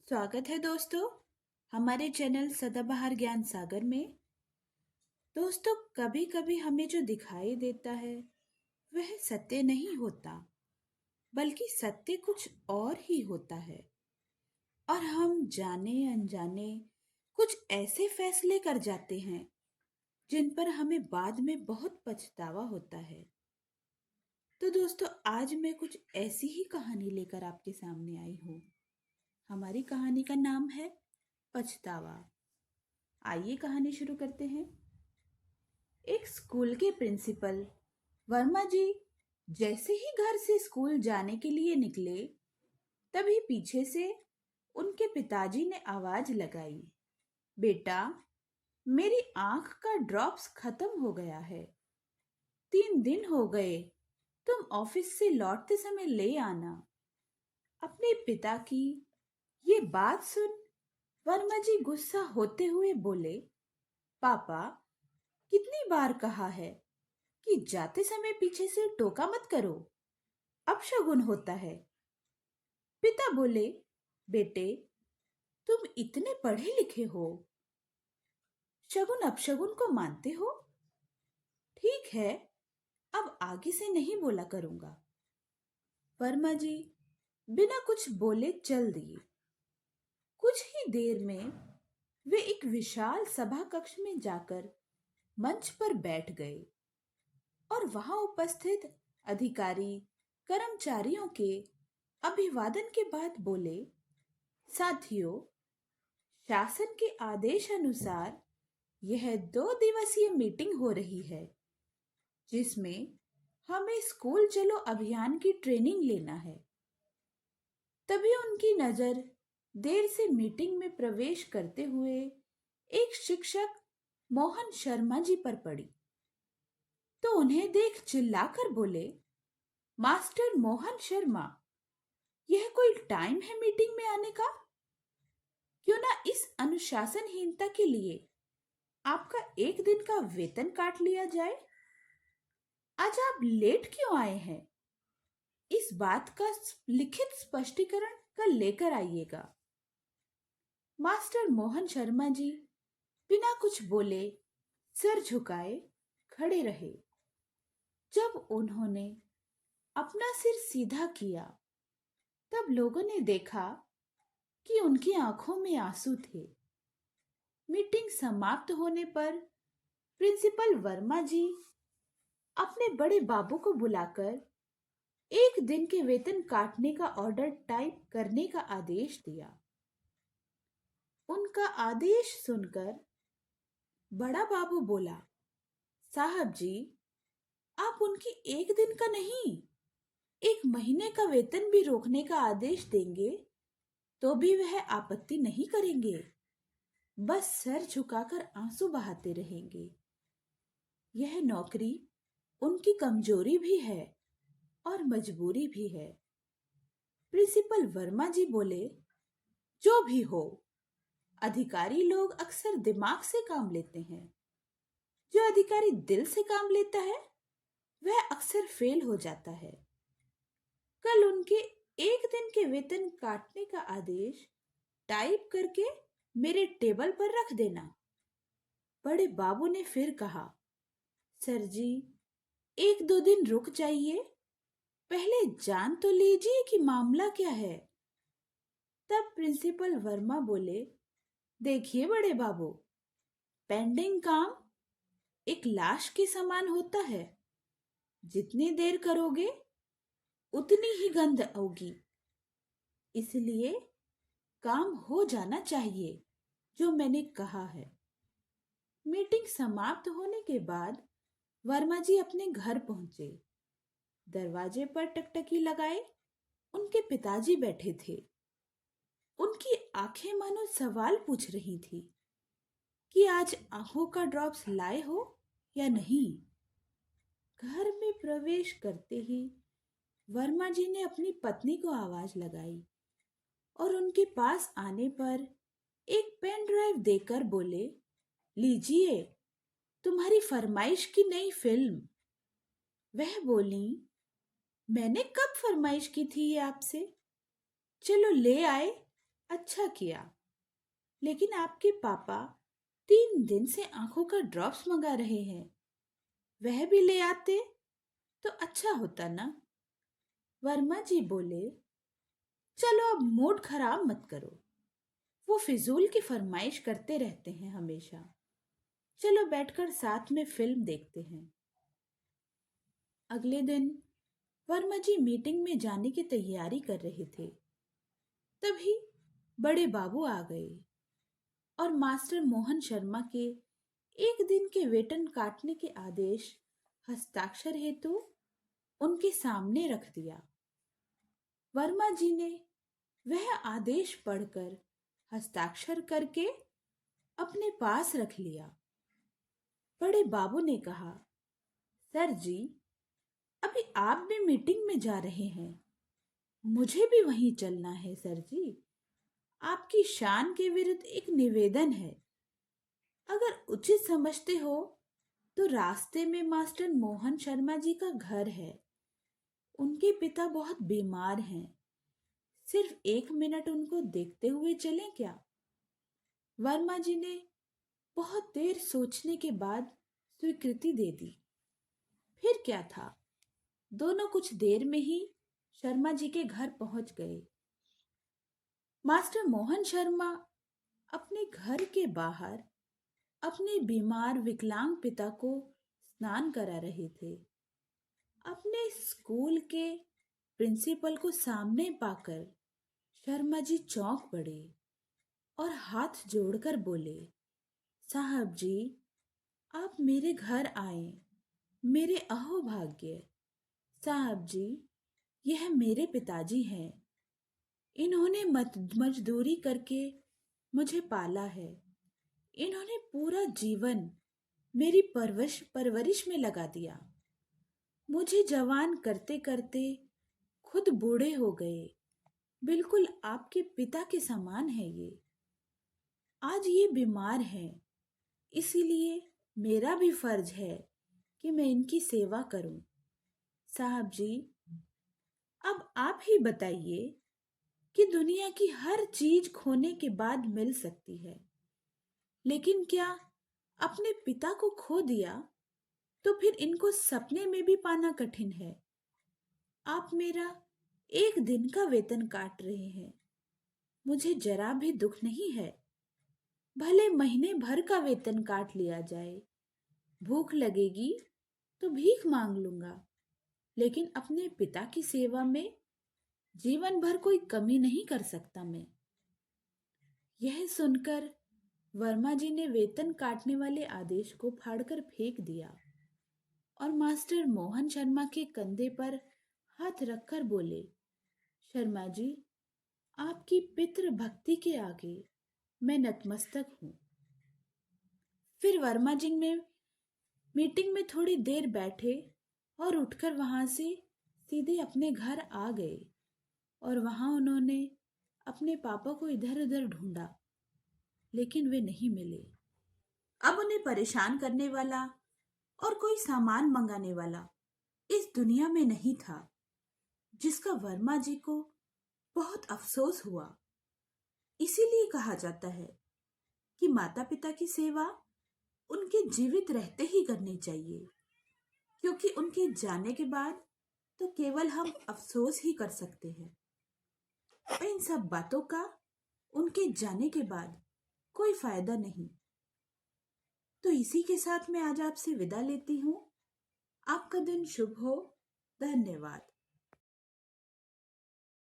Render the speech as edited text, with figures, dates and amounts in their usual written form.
स्वागत है दोस्तों हमारे चैनल सदाबहार ज्ञान सागर में। दोस्तों, कभी कभी हमें जो दिखाई देता है वह सत्य नहीं होता, बल्कि सत्य कुछ और ही होता है। और हम जाने अनजाने कुछ ऐसे फैसले कर जाते हैं जिन पर हमें बाद में बहुत पछतावा होता है। तो दोस्तों, आज मैं कुछ ऐसी ही कहानी लेकर आपके सामने आई हूँ। हमारी कहानी का नाम है पछतावा। आइए कहानी शुरू करते हैं। एक स्कूल के प्रिंसिपल वर्मा जी जैसे ही घर से स्कूल जाने के लिए निकले, तभी पीछे से उनके पिताजी ने आवाज लगाई, बेटा, मेरी आंख का ड्रॉप्स खत्म हो गया है। 3 दिन हो गए, तुम ऑफिस से लौटते समय ले आना। अपने पिता की ये बात सुन वर्मा जी गुस्सा होते हुए बोले, पापा, कितनी बार कहा है कि जाते समय पीछे से टोका मत करो, अपशगुन होता है। पिता बोले, बेटे, तुम इतने पढ़े लिखे हो, शगुन अपशगुन को मानते हो? ठीक है, अब आगे से नहीं बोला करूंगा। वर्मा जी बिना कुछ बोले चल दिए। कुछ ही देर में वे एक विशाल सभा कक्ष में जाकर मंच पर बैठ गए और वहां उपस्थित अधिकारी कर्मचारियों के अभिवादन के बाद बोले, साथियों, शासन के आदेश अनुसार यह 2 दिवसीय मीटिंग हो रही है, जिसमें हमें स्कूल चलो अभियान की ट्रेनिंग लेना है। तभी उनकी नजर देर से मीटिंग में प्रवेश करते हुए एक शिक्षक मोहन शर्मा जी पर पड़ी, तो उन्हें देख चिल्लाकर बोले, मास्टर मोहन शर्मा, यह कोई टाइम है मीटिंग में आने का? क्यों ना इस अनुशासनहीनता के लिए आपका एक दिन का वेतन काट लिया जाए? आज आप लेट क्यों आए हैं? इस बात का लिखित स्पष्टीकरण कल लेकर आइएगा। मास्टर मोहन शर्मा जी बिना कुछ बोले सिर झुकाए खड़े रहे। जब उन्होंने अपना सिर सीधा किया, तब लोगों ने देखा कि उनकी आंखों में आंसू थे। मीटिंग समाप्त होने पर प्रिंसिपल वर्मा जी अपने बड़े बाबू को बुलाकर एक दिन के वेतन काटने का ऑर्डर टाइप करने का आदेश दिया। उनका आदेश सुनकर बड़ा बाबू बोला, साहब जी, आप उनकी एक दिन का नहीं, 1 महीने का वेतन भी रोकने का आदेश देंगे तो भी वह आपत्ति नहीं करेंगे, बस सर झुकाकर आंसू बहाते रहेंगे। यह नौकरी उनकी कमजोरी भी है और मजबूरी भी है। प्रिंसिपल वर्मा जी बोले, जो भी हो, अधिकारी लोग अक्सर दिमाग से काम लेते हैं। जो अधिकारी दिल से काम लेता है वह अक्सर फेल हो जाता है। कल उनके एक दिन के वेतन काटने का आदेश टाइप करके मेरे टेबल पर रख देना। बड़े बाबू ने फिर कहा, सर जी, 1-2 दिन रुक जाइए, पहले जान तो लीजिए कि मामला क्या है। तब प्रिंसिपल वर्मा बोले, देखिए बड़े बाबू, पेंडिंग काम एक लाश के समान होता है। जितनी देर करोगे उतनी ही गंध होगी, इसलिए काम हो जाना चाहिए जो मैंने कहा है। मीटिंग समाप्त होने के बाद वर्मा जी अपने घर पहुंचे। दरवाजे पर टकटकी लगाए उनके पिताजी बैठे थे। उनकी आंखें मानो सवाल पूछ रही थी कि आज आंखों का ड्रॉप्स लाए हो या नहीं। घर में प्रवेश करते ही वर्मा जी ने अपनी पत्नी को आवाज लगाई और उनके पास आने पर एक पेन ड्राइव देकर बोले, लीजिए, तुम्हारी फरमाइश की नई फिल्म। वह बोली, मैंने कब फरमाइश की थी ये आपसे? चलो ले आए, अच्छा किया। लेकिन आपके पापा 3 दिन से आंखों का ड्रॉप्स मंगा रहे हैं। वह भी ले आते तो अच्छा होता ना। वर्मा जी बोले, चलो अब मूड खराब मत करो। वो फिजूल की फरमाइश करते रहते हैं हमेशा। चलो बैठकर साथ में फिल्म देखते हैं। अगले दिन वर्मा जी मीटिंग में जाने की तैयारी कर रहे थे। तभी बड़े बाबू आ गए और मास्टर मोहन शर्मा के एक दिन के वेतन काटने के आदेश हस्ताक्षर हेतु उनके सामने रख दिया। वर्मा जी ने वह आदेश पढ़कर हस्ताक्षर करके अपने पास रख लिया। बड़े बाबू ने कहा, सर जी, अभी आप भी मीटिंग में जा रहे हैं। मुझे भी वहीं चलना है सर जी। आपकी शान के विरुद्ध एक निवेदन है। अगर उचित समझते हो तो रास्ते में मास्टर मोहन शर्मा जी का घर है। उनके पिता बहुत बीमार हैं। सिर्फ 1 मिनट उनको देखते हुए चलें क्या? वर्मा जी ने बहुत देर सोचने के बाद स्वीकृति दे दी। फिर क्या था, दोनों कुछ देर में ही शर्मा जी के घर पहुंच गए। मास्टर मोहन शर्मा अपने घर के बाहर अपने बीमार विकलांग पिता को स्नान करा रहे थे। अपने स्कूल के प्रिंसिपल को सामने पाकर शर्मा जी चौंक पड़े और हाथ जोड़कर बोले, साहब जी, आप मेरे घर आए, मेरे अहोभाग्य। साहब जी, यह मेरे पिताजी हैं। इन्होंने मजदूरी करके मुझे पाला है। इन्होंने पूरा जीवन मेरी परवरिश में लगा दिया। मुझे जवान करते करते खुद बूढ़े हो गए। बिल्कुल आपके पिता के समान है ये। आज ये बीमार हैं, इसीलिए मेरा भी फर्ज है कि मैं इनकी सेवा करूं। साहब जी, अब आप ही बताइए कि दुनिया की हर चीज खोने के बाद मिल सकती है, लेकिन क्या अपने पिता को खो दिया तो फिर इनको सपने में भी पाना कठिन है। आप मेरा एक दिन का वेतन काट रहे हैं। मुझे जरा भी दुख नहीं है। भले महीने भर का वेतन काट लिया जाए। भूख लगेगी तो भीख मांग लूंगा, लेकिन अपने पिता की सेवा में जीवन भर कोई कमी नहीं कर सकता मैं। यह सुनकर वर्मा जी ने वेतन काटने वाले आदेश को फाड़कर फेंक दिया और मास्टर मोहन शर्मा के कंधे पर हाथ रखकर बोले, शर्मा जी, आपकी पितृ भक्ति के आगे मैं नतमस्तक हूं। फिर वर्मा जी में मीटिंग में थोड़ी देर बैठे और उठकर वहां से सीधे अपने घर आ गए और वहां उन्होंने अपने पापा को इधर उधर ढूंढा, लेकिन वे नहीं मिले। अब उन्हें परेशान करने वाला और कोई सामान मंगाने वाला इस दुनिया में नहीं था, जिसका वर्मा जी को बहुत अफसोस हुआ। इसीलिए कहा जाता है कि माता पिता की सेवा उनके जीवित रहते ही करनी चाहिए, क्योंकि उनके जाने के बाद तो केवल हम अफसोस ही कर सकते हैं। और इन सब बातों का उनके जाने के बाद कोई फायदा नहीं। तो इसी के साथ मैं आज आपसे विदा लेती हूँ। आपका दिन शुभ हो। धन्यवाद।